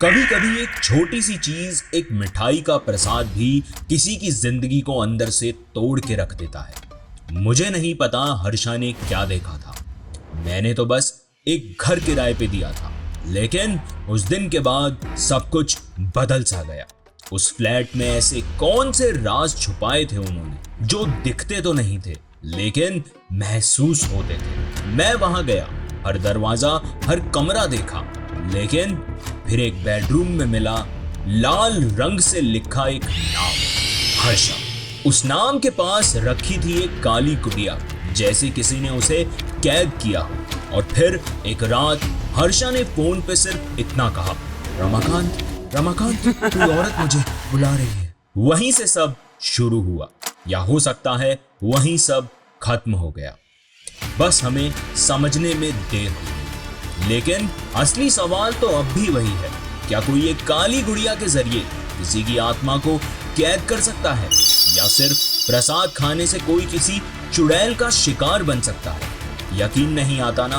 कभी कभी एक छोटी सी चीज, एक मिठाई का प्रसाद भी किसी की जिंदगी को अंदर से तोड़ के रख देता है। मुझे नहीं पता हर्षा ने क्या देखा था। मैंने तो बस एक घर किराए पे दिया था, लेकिन उस दिन के बाद सब कुछ बदल सा गया। उस फ्लैट में ऐसे कौन से राज छुपाए थे उन्होंने, जो दिखते तो नहीं थे लेकिन महसूस होते थे। मैं वहां गया, हर दरवाजा, हर कमरा देखा, लेकिन फिर एक बेडरूम में मिला लाल रंग से लिखा एक नाम, हर्षा। उस नाम के पास रखी थी एक काली कुटिया, जैसे किसी ने उसे कैद किया हो। और फिर एक रात हर्षा ने फोन पे सिर्फ इतना कहा, रमाकांत, रमाकांत, कोई औरत मुझे बुला रही है। वहीं से सब शुरू हुआ, या हो सकता है वहीं सब खत्म हो गया। बस हमें समझने में देर हुई। लेकिन असली सवाल तो अब भी वही है, क्या कोई एक काली गुड़िया के जरिए किसी की आत्मा को कैद कर सकता है, या सिर्फ प्रसाद खाने से कोई किसी चुड़ैल का शिकार बन सकता है? यकीन नहीं आता ना?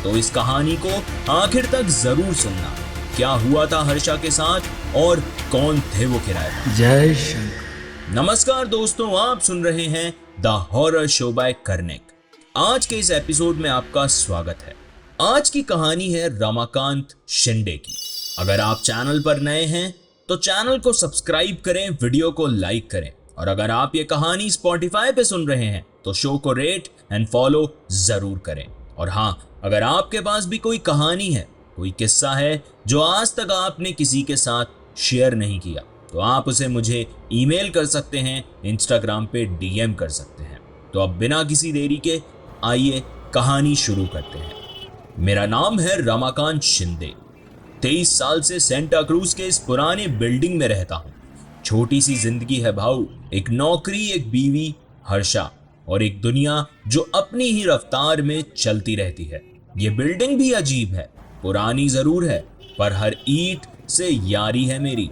तो इस कहानी को आखिर तक जरूर सुनना। क्या हुआ था हर्षा के साथ और कौन थे वो किराएदार? जय शंकर। नमस्कार दोस्तों, आप सुन रहे हैं the horror show by Karnik. आज के इस एपिसोड में आपका स्वागत है। आज की कहानी है रमाकांत शिंदे की। अगर आप चैनल पर नए हैं तो चैनल को सब्सक्राइब करें, वीडियो को लाइक करें, और अगर आप ये कहानी स्पॉटिफाई पे सुन रहे हैं तो शो को रेट एंड फॉलो जरूर करें। और हाँ, अगर आपके पास भी कोई कहानी है, कोई किस्सा है जो आज तक आपने किसी के साथ शेयर नहीं किया, तो आप उसे मुझे ईमेल कर सकते हैं, इंस्टाग्राम पे डीएम कर सकते हैं। तो अब बिना किसी देरी के आइए कहानी शुरू करते हैं। मेरा नाम है रमाकांत शिंदे। 23 साल से सेंटा क्रूज के इस पुराने बिल्डिंग में रहता हूँ। छोटी सी जिंदगी है भाऊ, एक नौकरी, एक बीवी हर्षा, और एक दुनिया जो अपनी ही रफ्तार में चलती रहती है। ये बिल्डिंग भी अजीब है, पुरानी जरूर है, पर हर ईंट से यारी है मेरी।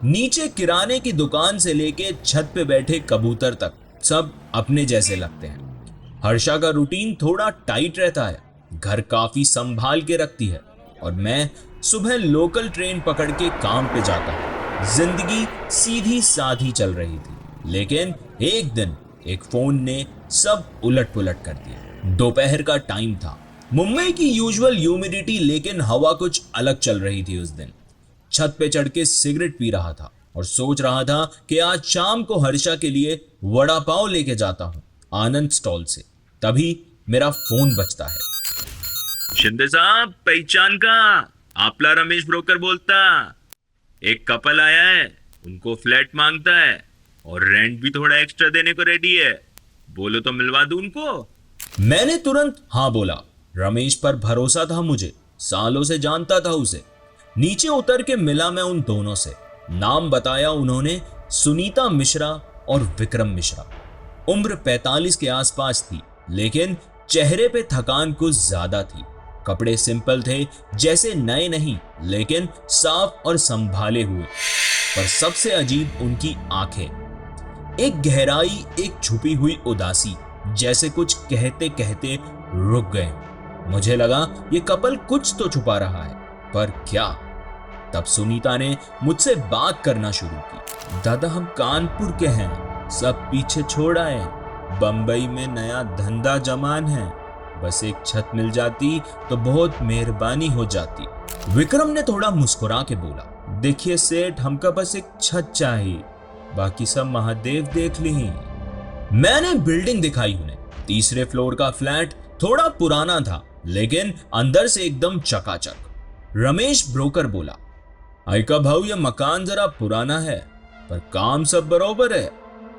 नीचे किराने की दुकान से लेके छत पे बैठे कबूतर तक सब अपने जैसे लगते हैं। हर्षा का रूटीन थोड़ा टाइट रहता है, घर काफी संभाल के रखती है, और मैं सुबह लोकल ट्रेन पकड़ के काम पे जाता हूँ। जिंदगी सीधी साधी चल रही थी, लेकिन एक दिन एक फोन ने सब उलट पुलट कर दिया। दोपहर का टाइम था, मुंबई की यूजुअल ह्यूमिडिटी, लेकिन हवा कुछ अलग चल रही थी। उस दिन छत पे चढ़ के सिगरेट पी रहा था और सोच रहा था कि आज शाम को हर्षा के लिए वड़ा पाव लेके जाता हूँ आनंद स्टॉल से। तभी मेरा फोन बजता है। शिंदे साहब, पहचान का? आपला रमेश ब्रोकर बोलता। एक कपल आया है, उनको फ्लैट मांगता है और रेंट भी थोड़ा एक्स्ट्रा देने को रेडी है। बोलो तो मिलवा दूं उनको। मैंने तुरंत हाँ बोला। रमेश पर भरोसा था मुझे, सालों से जानता था उसे। नीचे उतर के मिला मैं उन दोनों से। नाम बताया उन्होंने, सुनीता मिश्रा और विक्रम मिश्रा। उम्र 45 के आसपास थी, लेकिन चेहरे पे थकान कुछ ज्यादा थी। कपड़े सिंपल थे, जैसे नए नहीं, लेकिन साफ और संभाले हुए। पर सबसे अजीब उनकी आंखें, एक गहराई, एक छुपी हुई उदासी, जैसे कुछ कहते कहते रुक गए। मुझे लगा ये कपल कुछ तो छुपा रहा है, पर क्या? तब सुनीता ने मुझसे बात करना शुरू की। दादा, हम कानपुर के हैं, सब पीछे छोड़ आए। बंबई में नया धंधा जमान है, बस एक छत मिल जाती तो बहुत मेहरबानी हो जाती। विक्रम ने थोड़ा मुस्कुरा के बोला, देखिए सेठ, हमका बस एक छत चाहिए, बाकी सब महादेव देख ली। मैंने बिल्डिंग दिखाई उन्हें। तीसरे फ्लोर का फ्लैट थोड़ा पुराना था, लेकिन अंदर से एकदम चकाचक। रमेश ब्रोकर बोला, आयका भाऊ, ये मकान जरा पुराना है, पर काम सब बरोबर है।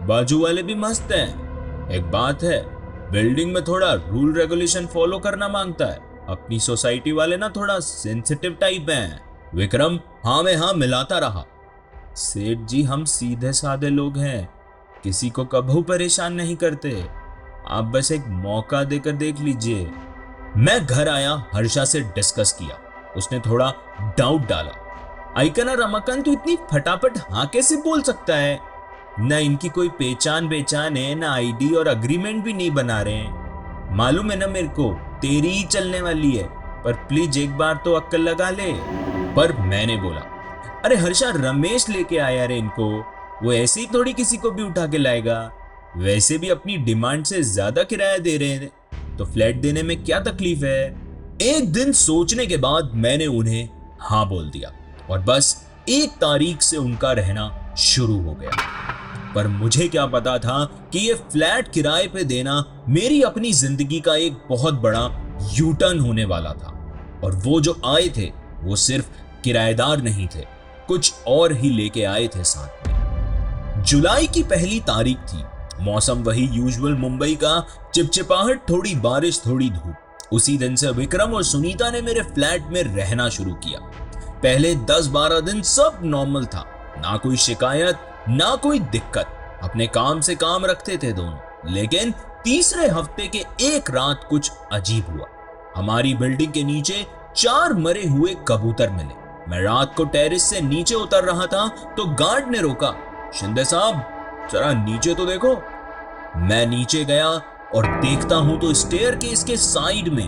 बाजू वाले भी मस्त हैं। एक बात है, बिल्डिंग में थोड़ा रूल रेगुलेशन फॉलो करना मांगता है। अपनी सोसाइटी वाले ना थोड़ा सेंसिटिव टाइप हैं। विक्रम हाँ में हाँ मिलाता रहा। सेठ जी, हम सीधे साधे लोग हैं, किसी को कभी परेशान नहीं करते। आप बस एक मौका देकर देख लीजिए। मैं घर आया, हर्षा से डिस्कस किया। उसने थोड़ा डाउट डाला। आइकना रमाकांत, तू इतनी फटाफट हाँ कैसे बोल सकता है? न इनकी कोई पहचान है, न आईडी और अग्रीमेंट भी नहीं बना रहे हैं। मालूम है ना मेरे को, तेरी ही चलने वाली है, पर प्लीज एक बार तो अक्ल लगा ले। पर मैंने बोला, अरे हर्षा, रमेश लेके आया रे इनको, वो ऐसे ही थोड़ी किसी को भी उठा के लाएगा। वैसे भी अपनी डिमांड से ज्यादा किराया दे रहे हैं, तो फ्लैट देने में क्या तकलीफ है। एक दिन सोचने के बाद मैंने उन्हें हाँ बोल दिया और बस 1 तारीख से उनका रहना शुरू हो गया। पर मुझे क्या पता था कि ये फ्लैट किराए पे देना मेरी अपनी जिंदगी का एक बहुत बड़ा यू टर्न होने वाला था। और वो जो आए थे वो सिर्फ किराएदार नहीं थे, कुछ और ही लेके आए थे साथ में। जुलाई की पहली तारीख थी। मौसम वही यूजुअल मुंबई का, चिपचिपाहट, थोड़ी बारिश थोड़ी धूप। उसी दिन से विक्रम और सुनीता ने मेरे फ्लैट में रहना शुरू किया। पहले 10-12 दिन सब नॉर्मल था, ना कोई शिकायत ना कोई दिक्कत। अपने काम से काम रखते थे दोनों। लेकिन तीसरे हफ्ते के एक रात कुछ अजीब हुआ। हमारी बिल्डिंग के नीचे 4 मरे हुए कबूतर मिले। मैं रात को टेरेस से नीचे उतर रहा था तो गार्ड ने रोका, शिंदे साहब जरा नीचे तो देखो। मैं नीचे गया और देखता हूं तो स्टेयरकेस के साइड में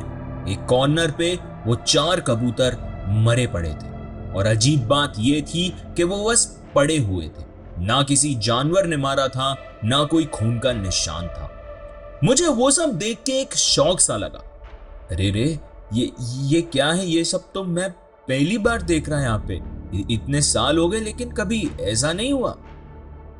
एक कॉर्नर पे वो 4 कबूतर मरे पड़े थे। और अजीब बात ये थी कि वो बस पड़े हुए थे, ना किसी जानवर ने मारा था, ना कोई खून का निशान था। मुझे वो सब देख के एक शौक सा लगा। अरे रे, ये क्या है? ये सब तो मैं पहली बार देख रहा यहाँ पे। इतने साल हो गए लेकिन कभी ऐसा नहीं हुआ।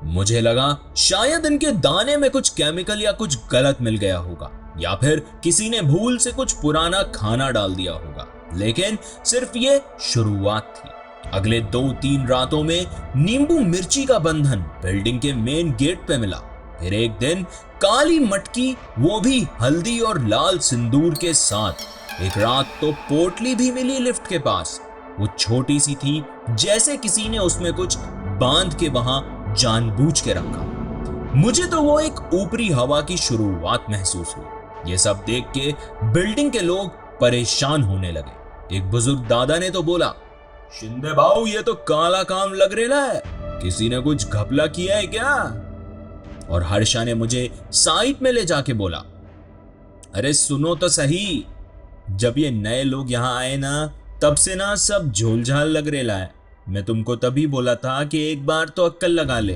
मुझे लगा शायद इनके दाने में कुछ केमिकल या कुछ गलत मिल गया होगा, या फिर किसी ने भूल से कुछ पुराना खाना डाल दिया होगा। लेकिन सिर्फ ये शुरुआत थी। अगले 2-3 रातों में नींबू मिर्ची का बंधन बिल्डिंग के मेन गेट पे मिला। फिर एक दिन काली मटकी, वो भी हल्दी और लाल सिंदूर के साथ। एक रात तो पोटली भी मिली लिफ्ट के पास। वो छोटी सी थी, जैसे किसी ने उसमें कुछ बांध के वहां जानबूझ के रखा। मुझे तो वो एक ऊपरी हवा की शुरुआत महसूस हुई। ये सब देख के बिल्डिंग के लोग परेशान होने लगे। एक बुजुर्ग दादा ने तो बोला, शिंदे भाऊ ये तो काला काम लग रहा है, किसी ने कुछ घपला किया है क्या? और हर्षा ने मुझे साइड में ले जाके बोला, अरे सुनो तो सही, जब ये नए लोग यहाँ आए ना तब से ना सब झोलझाल लग रहा है। मैं तुमको तभी बोला था कि एक बार तो अक्कल लगा ले।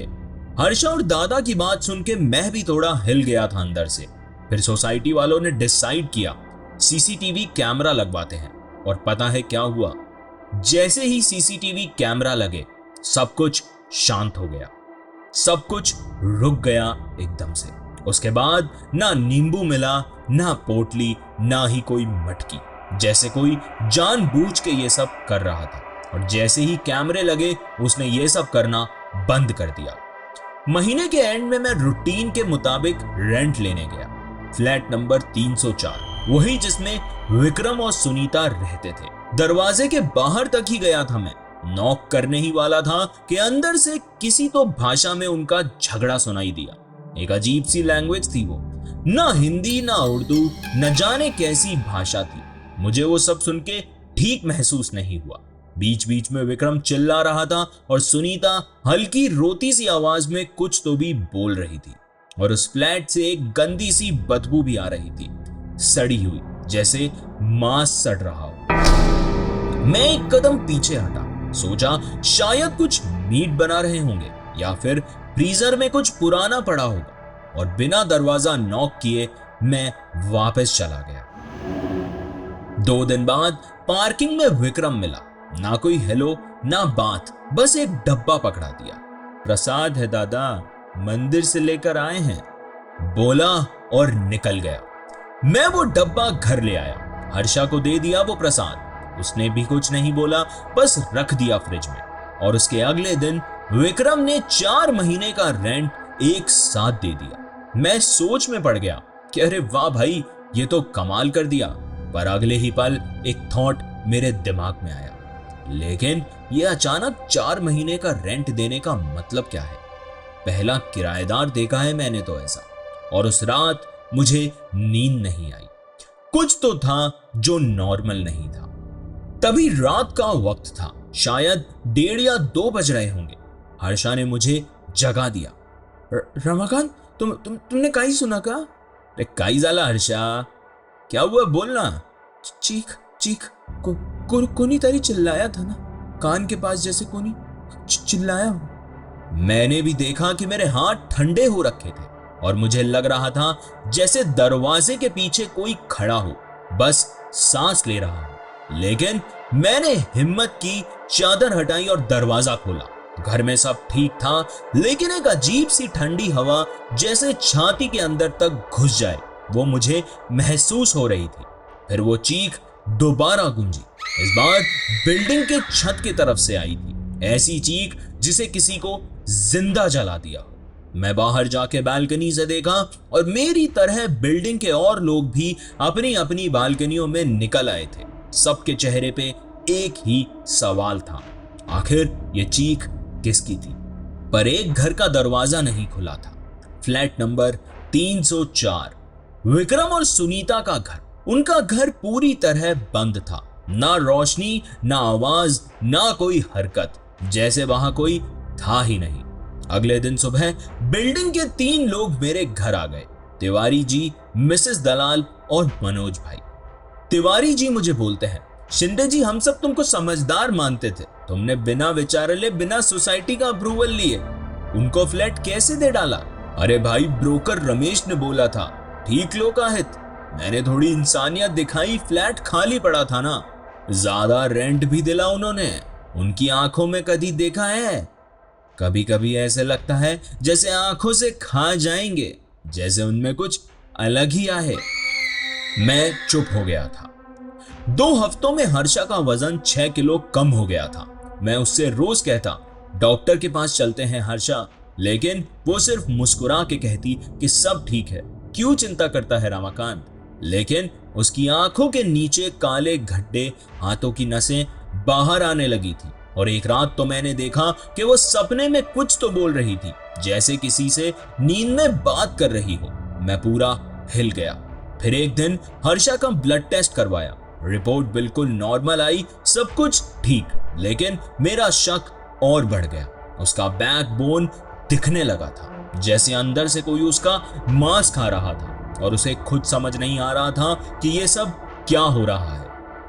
हर्षा और दादा की बात सुन के मैं भी थोड़ा हिल गया था अंदर से। फिर सोसाइटी वालों ने डिसाइड किया सीसीटीवी कैमरा लगवाते हैं। और पता है क्या हुआ? जैसे ही सीसीटीवी कैमरा लगे सब कुछ शांत हो गया, सब कुछ रुक गया एकदम से। उसके बाद ना नींबू मिला, ना पोटली, ना ही कोई मटकी। जैसे कोई जानबूझ के ये सब कर रहा था। और जैसे ही कैमरे लगे उसने ये सब करना बंद कर दिया। महीने के एंड में मैं रूटीन के मुताबिक रेंट लेने गया। फ्लैट नंबर 304, वही जिसमें विक्रम और सुनीता रहते थे। दरवाजे के बाहर तक ही गया था मैं। नॉक करने ही वाला था कि अंदर से किसी तो भाषा में उनका झगड़ा सुनाई दिया। एक अजीब सी लैंग्वेज थी वो, ना हिंदी ना उर्दू, न जाने कैसी भाषा थी। मुझे वो सब सुन के ठीक महसूस नहीं हुआ। बीच बीच में विक्रम चिल्ला रहा था और सुनीता हल्की रोती सी आवाज में कुछ तो भी बोल रही थी। और उस फ्लैट से एक गंदी सी बदबू भी आ रही थी, सड़ी हुई, जैसे मांस सड़ रहा हो। मैं एक कदम पीछे हटा, सोचा शायद कुछ मीट बना रहे होंगे या फिर फ्रीजर में कुछ पुराना पड़ा होगा। और बिना दरवाजा नॉक किए मैं वापस चला गया। 2 दिन बाद पार्किंग में विक्रम मिला। ना कोई हेलो ना बात, बस एक डब्बा पकड़ा दिया। प्रसाद है दादा, मंदिर से लेकर आए हैं, बोला और निकल गया। मैं वो डब्बा घर ले आया, हर्षा को दे दिया वो प्रसाद। उसने भी कुछ नहीं बोला, बस रख दिया फ्रिज में। और उसके अगले दिन विक्रम ने 4 महीने का रेंट एक साथ दे दिया। मैं सोच में पड़ गया कि अरे वाह भाई, ये तो कमाल कर दिया। पर अगले ही पल एक थॉट मेरे दिमाग में आया, लेकिन ये अचानक 4 महीने का रेंट देने का मतलब क्या है? पहला किराएदार देखा है मैंने तो ऐसा। और उस रात मुझे नींद नहीं आई। कुछ तो था जो नॉर्मल नहीं था। तभी रात का वक्त था, शायद 1:30 या 2 बज रहे होंगे। हर्षा ने मुझे जगा दिया। रमाकांत, तुमने काई सुना का? अरे काई जाला हर्षा, क्या हुआ बोलना। चीख कोनी तारी चिल्लाया था ना, कान के पास जैसे कोई चिल्लाया हो। मैंने भी देखा कि मेरे हाथ ठंडे हो रखे थे और मुझे लग रहा था जैसे दरवाजे के पीछे कोई खड़ा हो, बस सांस ले रहा हो। लेकिन मैंने हिम्मत की, चादर हटाई और दरवाजा खोला। घर में सब ठीक था, लेकिन एक अजीब सी ठंडी हवा जैसे छाती के अंदर तक घुस जाए, वो मुझे महसूस हो रही थी। फिर वो चीख दोबारा गूंजी। इस बार बिल्डिंग के छत की तरफ से आई थी, ऐसी चीख जिसे किसी को जिंदा जला दिया हो। मैं बाहर जाके बालकनी से देखा और मेरी तरह बिल्डिंग के और लोग भी अपनी अपनी बालकनियों में निकल आए थे। सबके चेहरे पे एक ही सवाल था, आखिर ये चीख किसकी थी? पर एक घर का दरवाजा नहीं खुला था। फ्लैट नंबर 304, विक्रम और सुनीता का घर। उनका घर पूरी तरह बंद था, ना रोशनी, ना आवाज, ना कोई हरकत, जैसे वहां कोई था ही नहीं। अगले दिन सुबह बिल्डिंग के 3 लोग मेरे घर आ गए, तिवारी जी, मिसेस दलाल और मनोज भाई। तिवारी जी मुझे बोलते हैं, शिंदे जी, हम सब तुमको समझदार मानते थे, तुमने बिना विचार ले, बिना सोसाइटी का अप्रूवल लिए उनको फ्लैट कैसे दे डाला? अरे भाई, ब्रोकर रमेश ने बोला था, ठीक लोकाहित। मैंने थोड़ी इंसानियत दिखाई, फ्लैट खाली पड़ा था ना, ज्यादा रेंट भी दिला उन्होंने। उनकी आंखों में कभी देखा है? कभी कभी ऐसे लगता है जैसे आंखों से खा जाएंगे, जैसे उनमें कुछ अलग ही आहे। मैं चुप हो गया था। 2 हफ्तों में हर्षा का वजन 6 किलो कम हो गया था। मैं उससे रोज कहता, डॉक्टर के पास चलते हैं हर्षा, लेकिन वो सिर्फ मुस्कुरा के कहती कि सब ठीक है, क्यों चिंता करता है रमाकांत। लेकिन उसकी आंखों के नीचे काले गड्ढे, हाथों की नसें बाहर आने लगी थी। और एक रात तो मैंने देखा कि वो सपने में कुछ तो बोल रही थी, जैसे किसी से नींद में बात कर रही हो। मैं पूरा हिल गया। फिर एक दिन हर्षा का ब्लड टेस्ट करवाया, रिपोर्ट बिल्कुल नॉर्मल आई, सब कुछ ठीक। लेकिन मेरा शक और बढ़ गया। उसका बैकबोन दिखने लगा था, जैसे अंदर से कोई उसका मांस खा रहा था, और उसे खुद समझ नहीं आ रहा था कि ये सब क्या हो रहा है।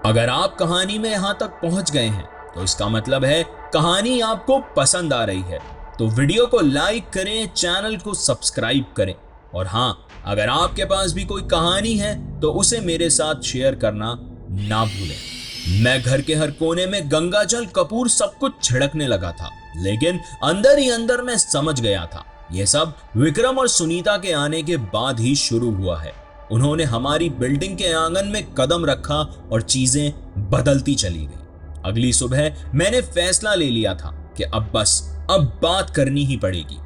अगर आप कहानी में यहां तक पहुंच गए हैं तो इसका मतलब है कहानी आपको पसंद आ रही है। तो वीडियो को लाइक करें, चैनल को सब्सक्राइब करें, और हाँ, अगर आपके पास भी कोई कहानी है तो उसे मेरे साथ शेयर करना ना भूलें। मैं घर के हर कोने में गंगा जल, कपूर सब कुछ छिड़कने लगा था, लेकिन अंदर ही अंदर मैं समझ गया था यह सब विक्रम और सुनीता के आने के बाद ही शुरू हुआ है। उन्होंने हमारी बिल्डिंग के आंगन में कदम रखा और चीजें बदलती चली गई। अगली सुबह मैंने फैसला ले लिया था कि अब बात करनी ही पड़ेगी।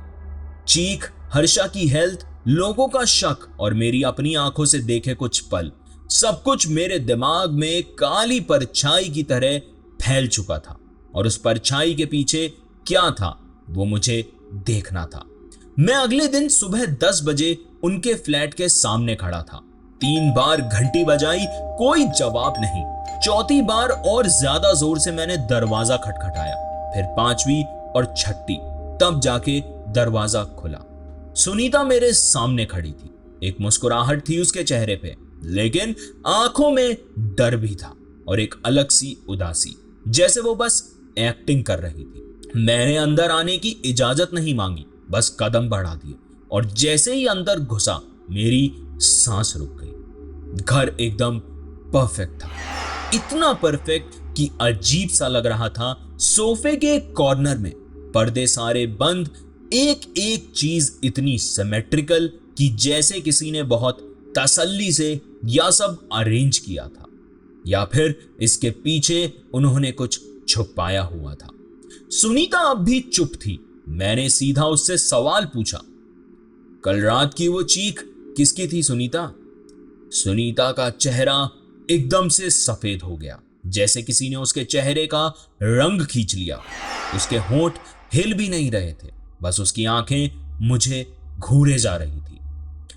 चीख, हर्षा की हेल्थ, लोगों का शक और मेरी अपनी आंखों से देखे कुछ पल, सब कुछ मेरे दिमाग में काली परछाई की तरह फैल चुका था। और उस परछाई के पीछे क्या था वो मुझे देखना था। मैं अगले दिन सुबह 10 बजे उनके फ्लैट के सामने खड़ा था। 3 बार घंटी बजाई, कोई जवाब नहीं। 4थी बार और ज्यादा जोर से मैंने दरवाजा खटखटाया, फिर 5वीं और 6ठी, तब जाके दरवाजा खुला। सुनीता मेरे सामने खड़ी थी। एक मुस्कुराहट थी उसके चेहरे पे, लेकिन आंखों में डर भी था और एक अलग सी उदासी, जैसे वो बस एक्टिंग कर रही थी। मैंने अंदर आने की इजाजत नहीं मांगी, बस कदम बढ़ा दिए, और जैसे ही अंदर घुसा मेरी सांस रुक गई। घर एकदम परफेक्ट था, इतना परफेक्ट कि अजीब सा लग रहा था। सोफे के कॉर्नर में पर्दे सारे बंद, एक एक चीज इतनी सिमेट्रिकल कि जैसे किसी ने बहुत तसल्ली से यह सब अरेंज किया था, या फिर इसके पीछे उन्होंने कुछ छुपाया हुआ था। सुनीता अब भी चुप थी। मैंने सीधा उससे सवाल पूछा, कल रात की वो चीख किसकी थी सुनीता? सुनीता का चेहरा एकदम से सफेद हो गया, जैसे किसी ने उसके चेहरे का रंग खींच लिया। उसके होंठ हिल भी नहीं रहे थे, बस उसकी आंखें मुझे घूरे जा रही थी।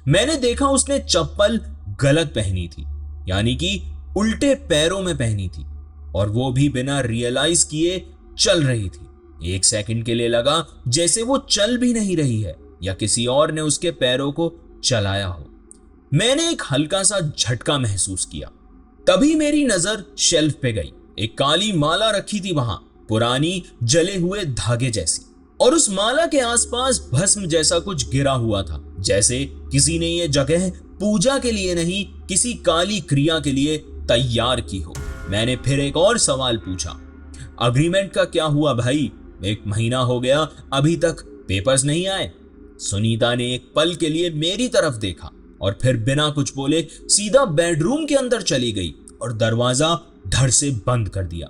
मैंने देखा उसने चप्पल गलत पहनी थी, यानी कि उल्टे पैरों में पहनी थी, और वो भी बिना रियलाइज किए चल रही थी। 1 सेकंड के लिए लगा जैसे वो चल भी नहीं रही है या किसी और ने उसके पैरों को चलाया हो। मैंने एक हल्का सा झटका महसूस किया। तभी मेरी नजर शेल्फ पे गई। एक काली माला रखी थी वहां, पुरानी जले हुए धागे जैसी, और उस माला के आसपास भस्म जैसा कुछ गिरा हुआ था, जैसे किसी ने ये जगह पूजा के लिए नहीं, किसी काली क्रिया के लिए तैयार की हो। मैंने फिर एक और सवाल पूछा, अग्रीमेंट का क्या हुआ भाई? 1 महीना हो गया, अभी तक पेपर्स नहीं आए। सुनीता ने एक पल के लिए मेरी तरफ देखा और फिर बिना कुछ बोले सीधा बेडरूम के अंदर चली गई और दरवाजा धड़ से बंद कर दिया।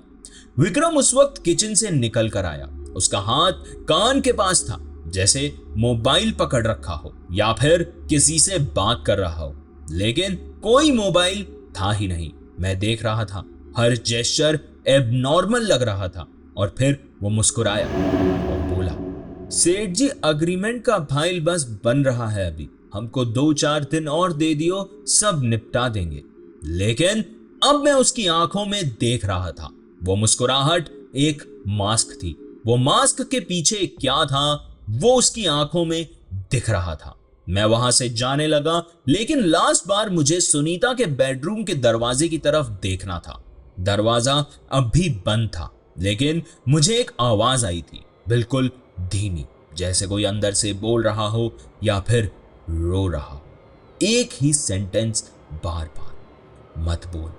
विक्रम उस वक्त किचन से निकल कर आया। उसका हाथ कान के पास था, जैसे मोबाइल पकड़ रखा हो या फिर किसी से बात कर रहा हो, लेकिन कोई मोबाइल था ही नहीं। मैं देख रहा था, हर जेस्चर एबनॉर्मल लग रहा था। और फिर वो मुस्कुराया और बोला, सेठ जी, अग्रीमेंट का फाइल बस बन रहा है, अभी हमको 2-4 दिन और दे दियो, सब निपटा देंगे। लेकिन अब मैं उसकी आंखों में देख रहा था, वो मुस्कुराहट एक मास्क थी। वो मास्क के पीछे क्या था वो उसकी आंखों में दिख रहा था। मैं वहां से जाने लगा, लेकिन लास्ट बार मुझे सुनीता के बेडरूम के दरवाजे की तरफ देखना था। दरवाजा अब भी बंद था, लेकिन मुझे एक आवाज आई थी, बिल्कुल धीमी, जैसे कोई अंदर से बोल रहा हो या फिर रो रहा हो। एक ही सेंटेंस बार बार, मत बोल,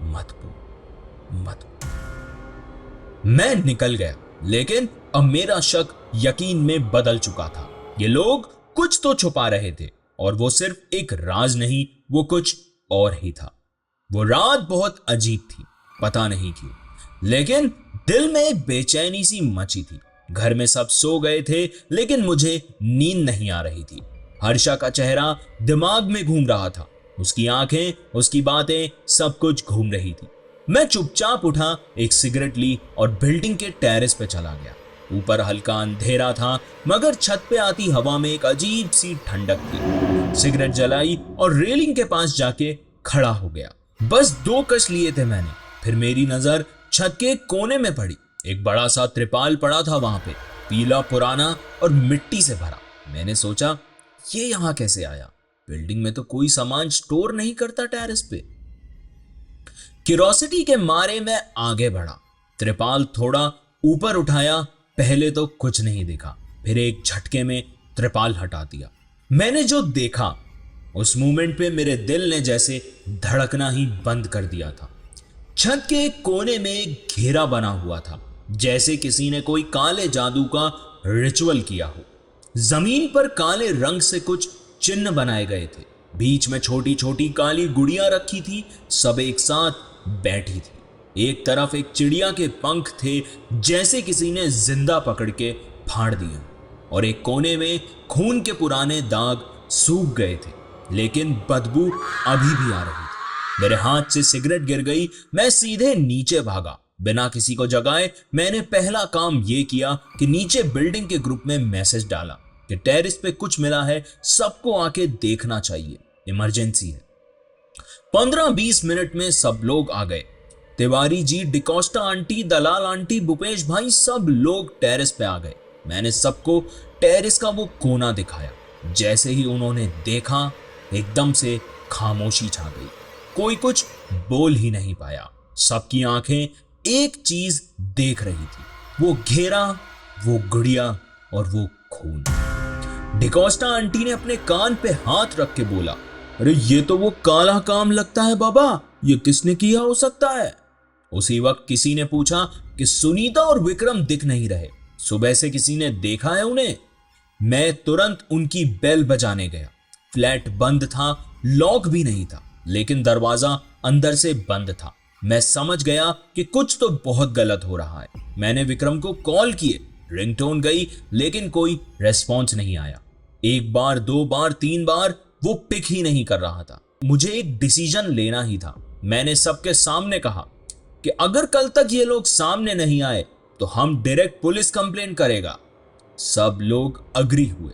मत बोल, मत बोल। मैं निकल गया, लेकिन अब मेरा शक यकीन में बदल चुका था। ये लोग कुछ तो छुपा रहे थे, और वो सिर्फ एक राज नहीं, वो कुछ और ही था। वो रात बहुत अजीब थी, पता नहीं क्यों, लेकिन दिल में एक बेचैनी सी मची थी। घर में सब सो गए थे, लेकिन मुझे नींद नहीं आ रही थी। हर्षा का चेहरा दिमाग में घूम रहा था, उसकी आंखें, उसकी बातें, सब कुछ घूम रही थी। मैं चुपचाप उठा, एक सिगरेट ली और बिल्डिंग के टेरेस पे चला गया। ऊपर हल्का अंधेरा था, मगर छत पे आती हवा में एक अजीब सी ठंडक थी। सिगरेट जलाई और रेलिंग के पास जाके खड़ा हो गया। बस 2 कश लिए थे मैंने, फिर मेरी नजर छत के कोने में पड़ी। एक बड़ा सा त्रिपाल पड़ा था वहां पे, पीला, पुराना और मिट्टी से भरा। मैंने सोचा, ये यहां कैसे आया? बिल्डिंग में तो कोई सामान स्टोर नहीं करता टेरेस पे। क्यूरोसिटी के मारे मैं आगे बढ़ा, त्रिपाल थोड़ा ऊपर उठाया। पहले तो कुछ नहीं देखा, फिर एक झटके में त्रिपाल हटा दिया। मैंने जो देखा, उस मोमेंट पे मेरे दिल ने जैसे धड़कना ही बंद कर दिया था। छत के एक कोने में एक घेरा बना हुआ था, जैसे किसी ने कोई काले जादू का रिचुअल किया हो। जमीन पर काले रंग से कुछ चिन्ह बनाए गए थे, बीच में छोटी छोटी काली गुड़ियां रखी थी, सब एक साथ बैठी थी। एक तरफ एक चिड़िया के पंख थे, जैसे किसी ने जिंदा पकड़ के फाड़ दिए, और एक कोने में खून के पुराने दाग सूख गए थे, लेकिन बदबू अभी भी आ रही थी। मेरे हाथ से सिगरेट गिर गई। मैं सीधे नीचे भागा, बिना किसी को जगाए। मैंने पहला काम यह किया कि नीचे बिल्डिंग के ग्रुप में मैसेज डाला कि टेरेस पे कुछ मिला है, सबको आके देखना चाहिए, इमरजेंसी है। 15-20 मिनट में सब लोग आ गए। तिवारी जी, डिकोस्टा आंटी, दलाल आंटी, भूपेश भाई, सब लोग टेरेस पे आ गए। मैंने सबको टेरेस का वो कोना दिखाया। जैसे ही उन्होंने देखा, एकदम से खामोशी छा गई। कोई कुछ बोल ही नहीं पाया। सबकी आंखें एक चीज देख रही थी, वो घेरा, वो गुड़िया और वो खून। डिकोस्टा आंटी ने अपने कान पे हाथ रख के बोला, अरे ये तो वो काला काम लगता है बाबा, ये किसने किया हो सकता है? उसी वक्त किसी ने पूछा कि सुनीता और विक्रम दिख नहीं रहे, सुबह से किसी ने देखा है उन्हें? मैं तुरंत उनकी बेल बजाने गया। फ्लैट बंद था, लॉक भी नहीं था, लेकिन दरवाजा अंदर से बंद था। मैं समझ गया कि कुछ तो बहुत गलत हो रहा है। मैंने विक्रम को कॉल किए, रिंगटोन गई, लेकिन कोई रेस्पॉन्स नहीं आया। 1 बार, 2 बार, 3 बार, वो पिक ही नहीं कर रहा था। मुझे एक डिसीजन लेना ही था। मैंने सबके सामने कहा कि अगर कल तक ये लोग सामने नहीं आए तो हम डायरेक्ट पुलिस कंप्लेंट करेगा। सब लोग अग्री हुए।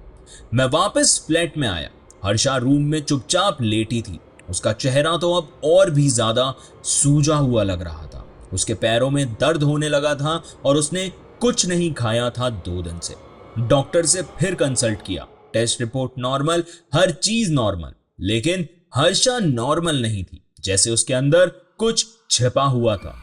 मैं वापस फ्लैट में आया। हर्षा रूम में चुपचाप लेटी थी। उसका चेहरा तो अब और भी ज्यादा सूजा हुआ लग रहा था। उसके पैरों में दर्द होने लगा था और उसने कुछ नहीं खाया था 2 दिन से। डॉक्टर से फिर कंसल्ट किया, टेस्ट रिपोर्ट नॉर्मल, हर चीज नॉर्मल, लेकिन हर्षा नॉर्मल नहीं थी। जैसे उसके अंदर कुछ छिपा हुआ था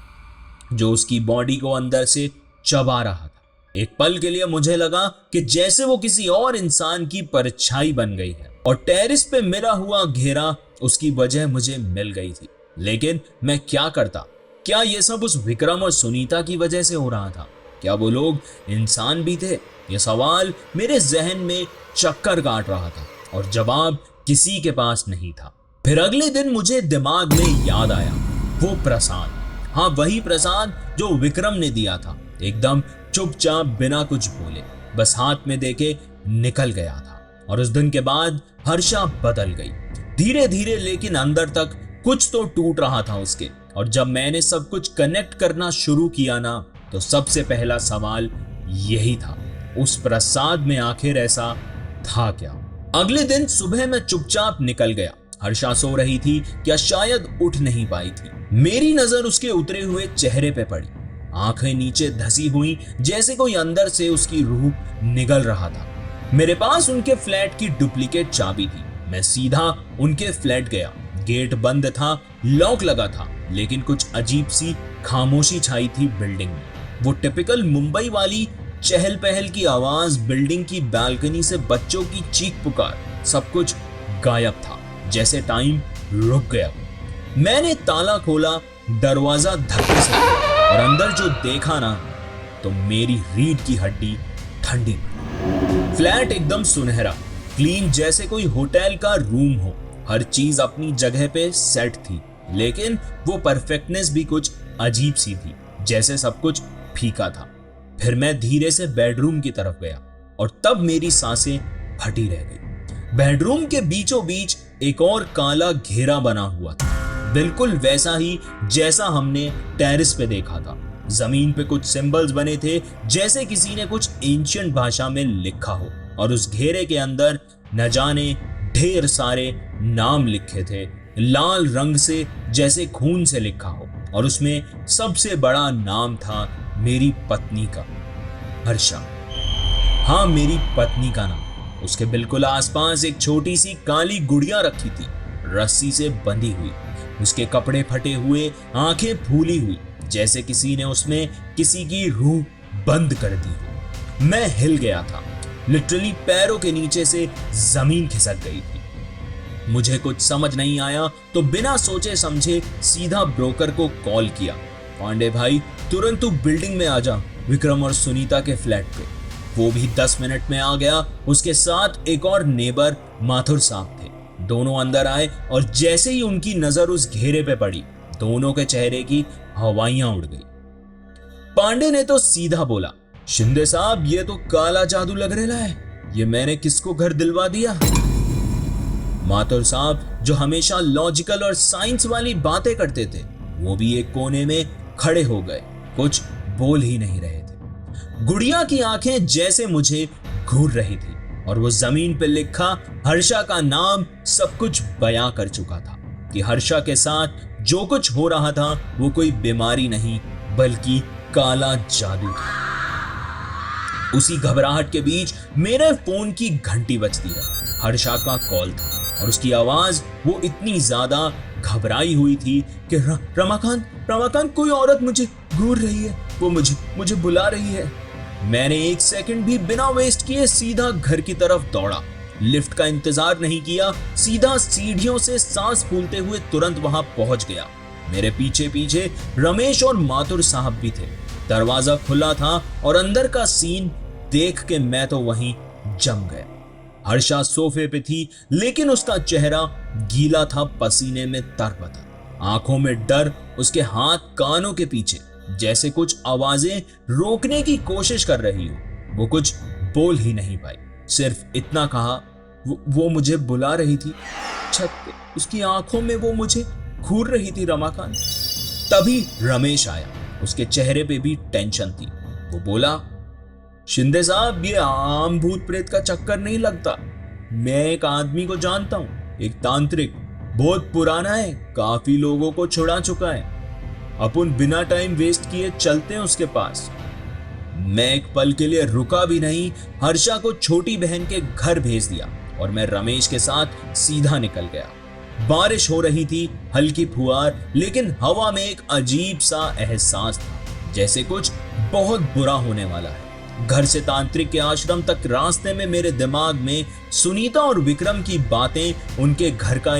जो उसकी बॉडी को अंदर से चबा रहा था। एक पल के लिए मुझे लगा कि जैसे वो किसी और इंसान की परछाई बन गई है और टेरिस पे मिला हुआ घेरा उसकी वजह मुझे मिल गई थी। लेकिन मैं क्या करता? क्या ये सब उस विक्रम और सुनीता की वजह से हो रहा था? क्या वो लोग इंसान भी थे? ये सवाल मेरे जहन में चक्कर काट रहा था और जवाब किसी के पास नहीं था। फिर अगले दिन मुझे दिमाग में याद आया, वो प्रसाद, हाँ वही प्रसाद जो विक्रम ने दिया था। एकदम चुपचाप बिना कुछ बोले बस हाथ में देके निकल गया था। और उस दिन के बाद हर्षा बदल गई धीरे धीरे, लेकिन अंदर तक कुछ तो टूट रहा था उसके। और जब मैंने सब कुछ कनेक्ट करना शुरू किया ना, तो सबसे पहला सवाल यही था, उस प्रसाद में आखिर ऐसा था क्या? अगले दिन सुबह मैं चुपचाप निकल गया। हर्षा सो रही थी, क्या शायद उठ नहीं पाई थी। मेरी नजर उसके उतरे हुए चेहरे पे पड़ी, आंखें नीचे धसी हुई जैसे कोई अंदर से उसकी रूह निगल रहा था। मेरे पास उनके फ्लैट की डुप्लीकेट चाबी थी। मैं सीधा उनके फ्लैट गया। गेट बंद था, लॉक लगा था, लेकिन कुछ अजीब सी खामोशी छाई थी बिल्डिंग में। वो टिपिकल मुंबई वाली चहल पहल की आवाज, बिल्डिंग की बालकनी से बच्चों की चीख पुकार, सब कुछ गायब था, जैसे टाइम रुक गया। मैंने ताला खोला, दरवाजा धक्के से खोला और अंदर जो देखा ना, तो मेरी रीढ़ की हड्डी ठंडी। फ्लैट एकदम सुनहरा, क्लीन, जैसे कोई होटल का रूम हो। हर चीज अपनी जगह पे सेट थी, लेकिन वो परफेक्टनेस भी कुछ अजीब सी थी, जैसे सब कुछ फीका था। फिर मैं धीरे से बेडरूम की तरफ गया और तब मेरी सांसें फटी रह गई। बेडरूम के बीचों बीच एक और काला घेरा बना हुआ था, बिल्कुल वैसा ही जैसा हमने टेरेस पे देखा था। जमीन पे कुछ सिंबल्स बने थे, जैसे किसी ने कुछ एंशिएंट भाषा में लिखा हो, और उस घेरे के अंदर न जाने ढेर सारे नाम लिखे थे, लाल रंग से, जैसे खून से लिखा हो। और उसमें सबसे बड़ा नाम था मेरी पत्नी का, हर्षा। हाँ, मेरी पत्नी का नाम। उसके बिल्कुल आसपास एक छोटी सी काली गुड़िया रखी थी, रस्सी से बंधी हुई। उसके कपड़े फटे हुए, आंखें फूली हुई, जैसे किसी ने उसमें किसी की रूह बंद कर दी हो। मैं हिल गया था, लिटरली पैरों के नीचे से जमीन खिसक गई थी। मुझे कुछ समझ नहीं आया तो बिना सोचे समझे सीधा ब्रोकर को कॉल किया। पांडे भाई, तुरंत तू बिल्डिंग में आ जा, विक्रम और सुनीता के फ्लैट पे। वो भी 10 मिनट में आ गया। उसके साथ एक और नेबर माथुर साहब थे। दोनों अंदर आए और जैसे ही उनकी नजर उस घेरे पे पड़ी, दोनों के चेहरे की हवाइयां उड़ गई। पांडे ने तो सीधा बोला, शिंदे साहब, ये तो काला जादू लग रहा है। ये मैंने किसको घर दिलवा दिया? माथुर साहब, जो हमेशा लॉजिकल और साइंस वाली बातें करते थे, वो भी एक कोने में खड़े हो गए, कुछ बोल ही नहीं रहे थे। गुड़िया की आंखें जैसे मुझे घूर रही थी और वो जमीन पे लिखा हर्षा का नाम सब कुछ बयां कर चुका था कि हर्षा के साथ जो कुछ हो रहा था वो कोई बीमारी नहीं, बल्कि काला जादू था। उसी घबराहट के बीच मेरे फोन की घंटी बजती है। हर्षा का कॉल था और उसकी आवाज वो इतनी ज्यादा घबराई हुई थी कि रमाकांत, कोई औरत मुझे घूर रही है, वो मुझे बुला रही है। मैंने 1 सेकंड भी बिना वेस्ट किए सीधा घर की तरफ दौड़ा। लिफ्ट का इंतजार नहीं किया, सीधा सीढ़ियों से सांस फूलते हुए तुरंत वहां पहुंच गया। मेरे पीछे पीछे रमेश और माथुर साहब भी थे। दरवाजा खुला था और अंदर का सीन देख के मैं तो वहीं जम गया। हर्षा सोफे पे थी, लेकिन उसका चेहरा गीला था, पसीने में तरबतर, आंखों में डर, उसके हाथ कानों के पीछे, जैसे कुछ आवाजें रोकने की कोशिश कर रही हो। वो कुछ बोल ही नहीं पाई, सिर्फ इतना कहा, वो मुझे बुला रही थी छत पे, उसकी आंखों में वो मुझे घूर रही थी रमाकांत। तभी रमेश आया, उसके चेहरे पे भी टेंशन थी। वो बोला, शिंदे साहब, ये आम भूत प्रेत का चक्कर नहीं लगता। मैं एक आदमी को जानता हूं, एक तांत्रिक, बहुत पुराना है, काफी लोगों को छुड़ा चुका है। अपन बिना टाइम वेस्ट किए चलते हैं उसके पास। मैं एक पल के लिए रुका भी नहीं, हर्षा को छोटी बहन के घर भेज दिया और मैं रमेश के साथ सीधा निकल गया। बारिश हो रही थी, हल्की फुहार, लेकिन हवा में एक अजीब सा एहसास था, जैसे कुछ बहुत बुरा होने वाला है। घर से तांत्रिक के आश्रम तक रास्ते में मेरे दिमाग में सुनीता और विक्रम की बातें, उनके घर का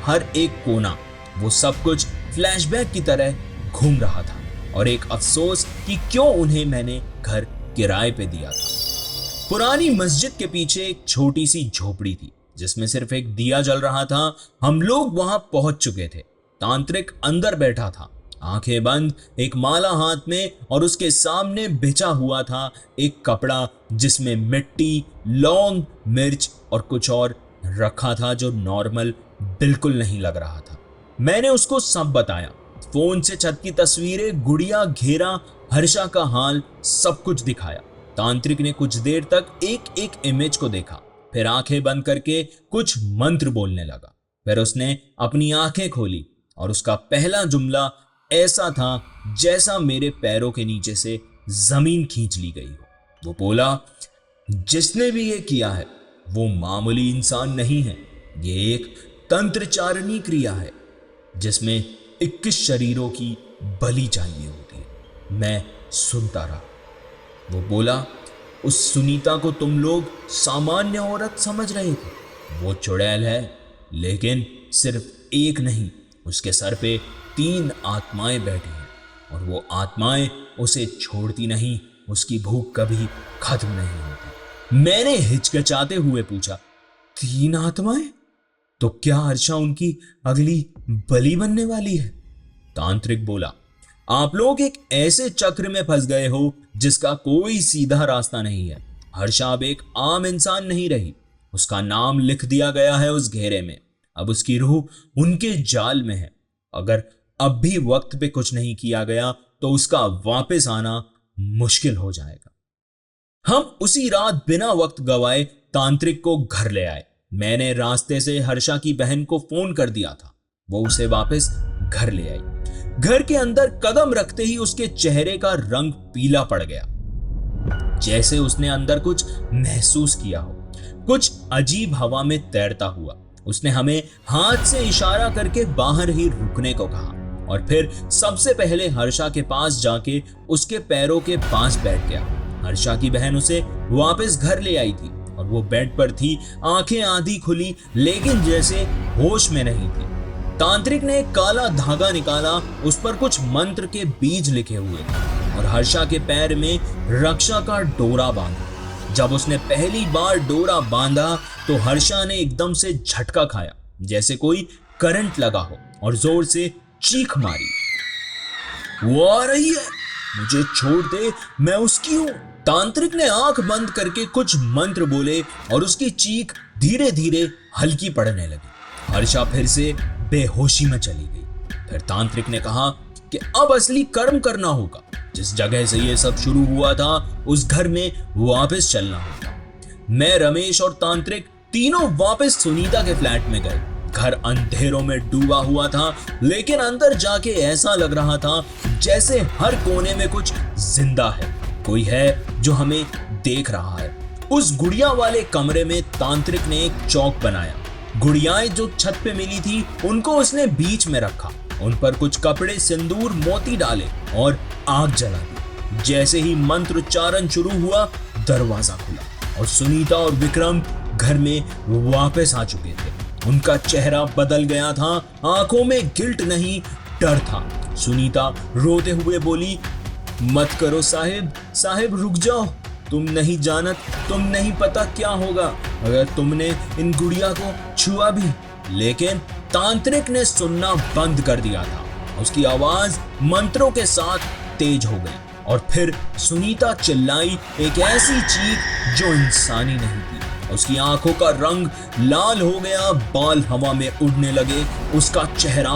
हर एक कोना, वो सब कुछ फ्लैशबैक की तरह घूम रहा था। और एक अफसोस कि क्यों उन्हें मैंने घर किराए पे दिया था। पुरानी मस्जिद के पीछे एक छोटी सी झोपड़ी थी जिसमें सिर्फ एक दिया जल रहा था। हम लोग वहां पहुंच चुके थे। तांत्रिक अंदर बैठा था, आंखें बंद, एक माला हाथ में, और उसके सामने बिछा हुआ था एक कपड़ा जिसमें मिट्टी, लौंग, मिर्च और कुछ और रखा था जो नॉर्मल बिल्कुल नहीं लग रहा था। मैंने उसको सब बताया, फोन से छत की तस्वीरें, गुड़िया, घेरा, हर्षा का हाल, सब कुछ दिखाया। तांत्रिक ने कुछ देर तक एक एक इमेज को देखा, फिर आंखें बंद करके कुछ मंत्र बोलने लगा। फिर उसने अपनी आंखें खोली और उसका पहला जुमला ऐसा था जैसा मेरे पैरों के नीचे से जमीन खींच ली गई हो। वो बोला, जिसने भी ये किया है वो मामूली इंसान नहीं है, ये एक तंत्रचारणी क्रिया है जिसमें 21 शरीरों की बलि चाहिए होती है। मैं सुनता रहा। वो बोला, उस सुनीता को तुम लोग सामान्य औरत समझ रहे थे, वो चुड़ैल है, लेकिन सिर्फ एक नहीं, उसके सर पे 3 आत्माएं बैठी हैं और वो आत्माएं उसे छोड़ती नहीं, उसकी भूख कभी खत्म नहीं होती। मैंने हिचकिचाते हुए पूछा, 3 आत्माएं? तो क्या हर्षा उनकी अगली बलि बनने वाली है? तांत्रिक बोला, आप लोग एक ऐसे चक्र में फंस गए हो जिसका कोई सीधा रास्ता नहीं है। हर्षा अब एक आम इंसान नहीं रही, उसका नाम लिख दिया गया है उस घेरे में। अब उसकी रूह उनके जाल में है। अगर अब भी वक्त पे कुछ नहीं किया गया तो उसका वापस आना मुश्किल हो जाएगा। हम उसी रात बिना वक्त गवाए तांत्रिक को घर ले आए। मैंने रास्ते से हर्षा की बहन को फोन कर दिया था, वो उसे वापस घर ले आई। घर के अंदर कदम रखते ही उसके चेहरे का रंग पीला पड़ गया, जैसे उसने अंदर कुछ महसूस किया हो, कुछ अजीब हवा में तैरता हुआ। उसने हमें हाथ से इशारा करके बाहर ही रुकने को कहा और फिर सबसे पहले हर्षा के पास जाके उसके पैरों के पास बैठ गया। हर्षा की बहन उसे वापस घर ले आई थी और वो बेड पर थी, आंखें आधी खुली, लेकिन जैसे होश में नहीं थी। तांत्रिक ने एक काला धागा निकाला, उस पर कुछ मंत्र के बीज लिखे हुए थे और हर्षा के पैर में रक्षा का डोरा बांधा। जब उसने पहली बार डोरा बांधा तो हर्षा ने एकदम से झटका खाया, जैसे कोई करंट लगा हो, और जोर से चीख मारी, वो आ रही है, मुझे छोड़ दे, मैं उसकी हूं। तांत्रिक ने आंख बंद करके कुछ मंत्र बोले और उसकी चीख धीरे धीरे हल्की पड़ने लगी। हर्षा फिर से बेहोशी में चली गई। फिर तांत्रिक ने कहा कि अब असली कर्म करना होगा, जिस जगह से ये सब शुरू हुआ था उस घर में वापस चलना होगा। मैं, रमेश और तांत्रिक तीनों वापस सुनीता के फ्लैट में गए। घर अंधेरों में डूबा हुआ था, लेकिन अंदर जाके ऐसा लग रहा था जैसे हर कोने में कुछ जिंदा है, कोई है जो हमें देख रहा है। उस गुड़िया वाले कमरे में तांत्रिक ने एक चौक बनाया। गुड़ियाएं जो छत पे मिली थी उनको उसने बीच में रखा, उन पर कुछ कपड़े, सिंदूर, मोती डाले और आग जला दी। जैसे ही मंत्र उच्चारण शुरू हुआ, दरवाजा खुला और सुनीता और विक्रम घर में वापस आ चुके थे। उनका चेहरा बदल गया था, आंखों में गिल्ट नहीं, डर था। सुनीता रोते हुए बोली, मत करो साहिब, साहिब रुक जाओ, तुम नहीं जानत, तुम नहीं पता क्या होगा अगर तुमने इन गुड़िया को छुआ भी। लेकिन तांत्रिक ने सुनना बंद कर दिया था। उसकी आवाज मंत्रों के साथ तेज हो गई और फिर सुनीता चिल्लाई, एक ऐसी चीख जो इंसानी नहीं थी। उसकी आंखों का रंग लाल हो गया, बाल हवा में उड़ने लगे, उसका चेहरा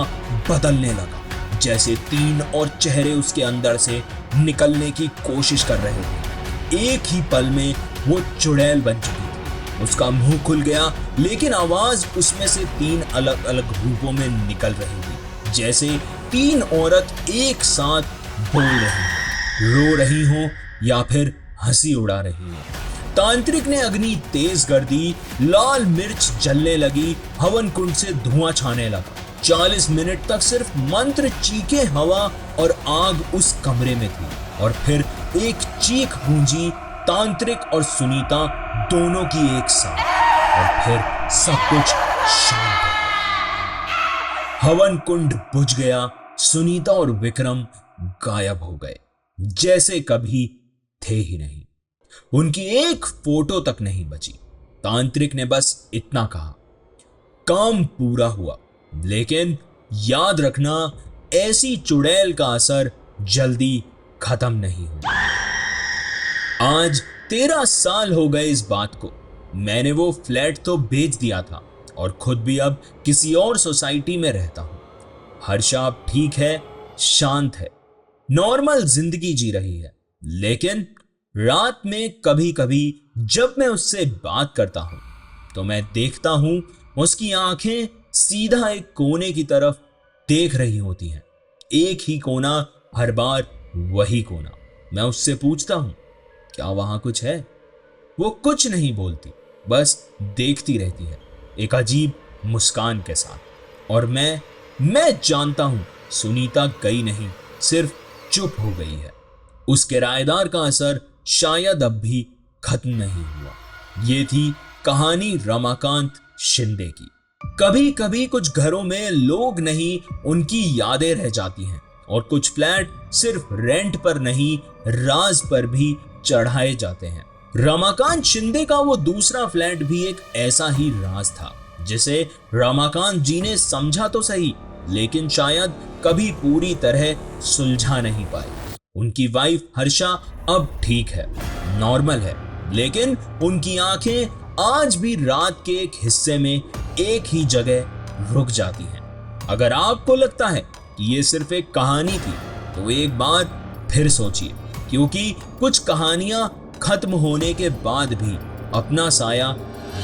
बदलने लगा, जैसे 3 और चेहरे उसके अंदर से निकलने की कोशिश कर रहे थे। एक ही पल में वो चुड़ैल बन चुकी थी। उसका मुंह खुल गया, लेकिन आवाज उसमें से 3 अलग अलग रूपों में निकल रही थी, जैसे 3 औरत एक साथ बोल रही हो, रो रही हो या फिर हंसी उड़ा रही हो। तांत्रिक ने अग्नि तेज कर दी, लाल मिर्च जलने लगी, हवन कुंड से धुआं छाने लगा। 40 मिनट तक सिर्फ मंत्र, चीखे, हवा और आग उस कमरे में थी और फिर एक चीख गूंजी तांत्रिक और सुनीता दोनों की एक साथ और फिर सब कुछ शांत हो गया। हवन कुंड बुझ गया, सुनीता और विक्रम गायब हो गए जैसे कभी थे ही नहीं। उनकी एक फोटो तक नहीं बची। तांत्रिक ने बस इतना कहा, काम पूरा हुआ, लेकिन याद रखना ऐसी चुड़ैल का असर जल्दी खत्म नहीं होगा। आज 13 साल हो गए इस बात को। मैंने वो फ्लैट तो बेच दिया था और खुद भी अब किसी और सोसाइटी में रहता हूं। हर्षा अब ठीक है, शांत है, नॉर्मल जिंदगी जी रही है। लेकिन रात में कभी कभी जब मैं उससे बात करता हूं तो मैं देखता हूं उसकी आंखें सीधा एक कोने की तरफ देख रही होती हैं। एक ही कोना, हर बार वही कोना। मैं उससे पूछता हूं, क्या वहां कुछ है? वो कुछ नहीं बोलती, बस देखती रहती है एक अजीब मुस्कान के साथ। और मैं जानता हूं सुनीता गई नहीं, सिर्फ चुप हो गई है। उस किराएदार का असर शायद अब भी खत्म नहीं हुआ। ये थी कहानी रमाकांत शिंदे की। कभी कभी कुछ घरों में लोग नहीं, उनकी यादें रह जाती हैं और कुछ फ्लैट सिर्फ रेंट पर नहीं, राज पर भी चढ़ाए जाते हैं। रमाकांत शिंदे का वो दूसरा फ्लैट भी एक ऐसा ही राज था जिसे रमाकांत जी ने समझा तो सही, लेकिन शायद कभी पूरी तरह सुलझा नहीं पाए। उनकी वाइफ हर्षा अब ठीक है, नॉर्मल है, लेकिन उनकी आंखें आज भी रात के एक हिस्से में एक ही जगह रुक जाती हैं। अगर आपको लगता है कि ये सिर्फ एक कहानी थी तो एक बार फिर सोचिए, क्योंकि कुछ कहानियां खत्म होने के बाद भी अपना साया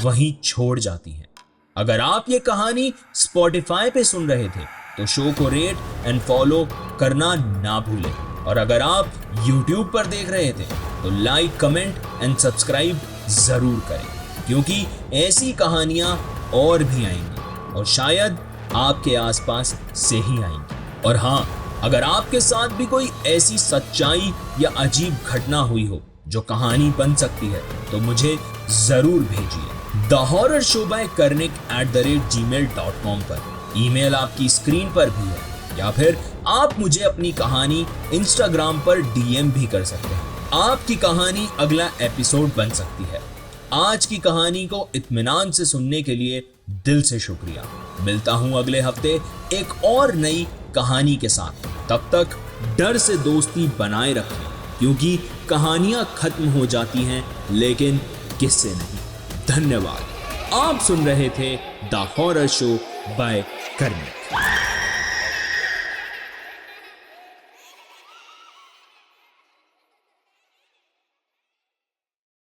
वहीं छोड़ जाती हैं। अगर आप ये कहानी स्पॉटिफाई पे सुन रहे थे तो शो को रेट एंड फॉलो करना ना भूलें, और अगर आप YouTube पर देख रहे थे तो लाइक, कमेंट एंड सब्सक्राइब जरूर करें, क्योंकि ऐसी कहानियां और भी आएंगी और शायद आपके आसपास से ही आएंगी। और हाँ, अगर आपके साथ भी कोई ऐसी सच्चाई या अजीब घटना हुई हो जो कहानी बन सकती है तो मुझे जरूर भेजिए thehorrorshow@karnik@gmail.com पर। ईमेल आपकी स्क्रीन पर भी है, या फिर आप मुझे अपनी कहानी इंस्टाग्राम पर DM भी कर सकते हैं। आपकी कहानी अगला एपिसोड बन सकती है। आज की कहानी को इत्मीनान से सुनने के लिए दिल से शुक्रिया। मिलता हूं अगले हफ्ते एक और नई कहानी के साथ। तब तक डर से दोस्ती बनाए रखें, क्योंकि कहानियां खत्म हो जाती हैं लेकिन किस्से नहीं। धन्यवाद। आप सुन रहे थे the horror show by Kernig.